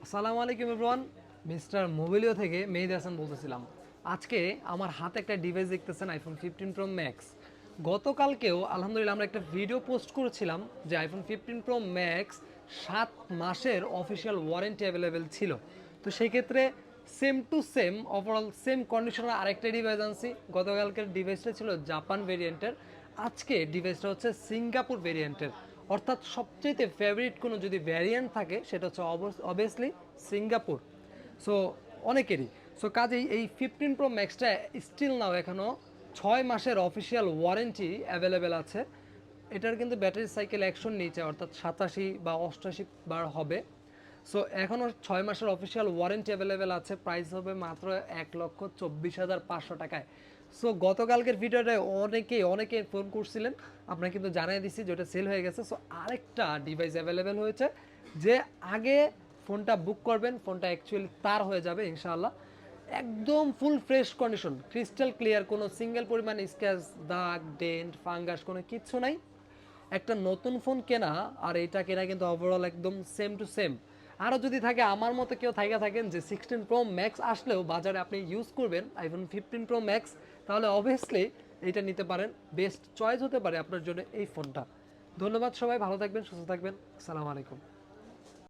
আসসালামু আলাইকুম everyone, mister মোবিলিও থেকে মেহেদি হাসান বলতেছিলাম। আজকে আমার হাতে একটা ডিভাইস দেখতেছেন, আইফোন 15 প্রো ম্যাক্স। গতকালকেও আলহামদুলিল্লাহ আমরা একটা ভিডিও পোস্ট করেছিলাম যে আইফোন 15 প্রো ম্যাক্স 7 মাসের অফিসিয়াল ওয়ারেন্টি অ্যাভেলেবেল ছিল। তো সেই ক্ষেত্রে same to same overall same কন্ডিশনের আরেকটা ডিভাইস আনছি। গতকালকের ডিভাইসটা ছিল জাপান ভেরিয়েন্টের, আজকে ডিভাইসটা হচ্ছে সিঙ্গাপুর ভেরিয়েন্টের। অর্থাৎ সবচেয়ে ফেভারিট কোনো যদি ভ্যারিয়েন্ট থাকে সেটা হচ্ছে অবভিয়াসলি সিঙ্গাপুর। সো অনেকেরই সো কাজেই এই 15 প্রো ম্যাক্সটা স্টিল নাও এখনও 6 মাসের অফিসিয়াল ওয়ারেন্টি অ্যাভেলেবেল আছে। এটার কিন্তু ব্যাটারি সাইকেল 100 নিচে, অর্থাৎ 87 বা 88 বার হবে। সো এখনও 6 মাসের অফিসিয়াল ওয়ারেন্টি অ্যাভেলেবেল আছে। প্রাইস হবে মাত্র 1,24,500 টাকায়। সো গতকালকের ভিডিওটায় অনেকে ফোন করছিলেন, আপনারা কিন্তু জানিয়ে দিচ্ছি যে ওটা সেল হয়ে গেছে। সো আরেকটা ডিভাইস অ্যাভেলেবেল হয়েছে, যে আগে ফোনটা বুক করবেন ফোনটা অ্যাকচুয়ালি তার হয়ে যাবে ইনশাআল্লাহ। একদম full fresh condition, crystal clear, কোনো সিঙ্গেল পরিমাণ স্ক্র্যাচ, দাগ, ডেন্ট, ফাঙ্গাস কোনো কিচ্ছু নাই। একটা নতুন ফোন কেনা আর এটা কেনা কিন্তু ওভারঅল একদম সেম টু সেম। আরও যদি থাকে আমার মতো কেউ থাকেন যে 16 প্রো ম্যাক্স আসলেও বাজারে আপনি ইউজ করবেন আইফোন 15 প্রো ম্যাক্স, তাহলে অবভিয়াসলি এটা নিতে পারেন। বেস্ট চয়েস হতে পারে আপনার জন্য এই ফোনটা। ধন্যবাদ সবাই, ভালো থাকবেন, সুস্থ থাকবেন। আসসালামু আলাইকুম।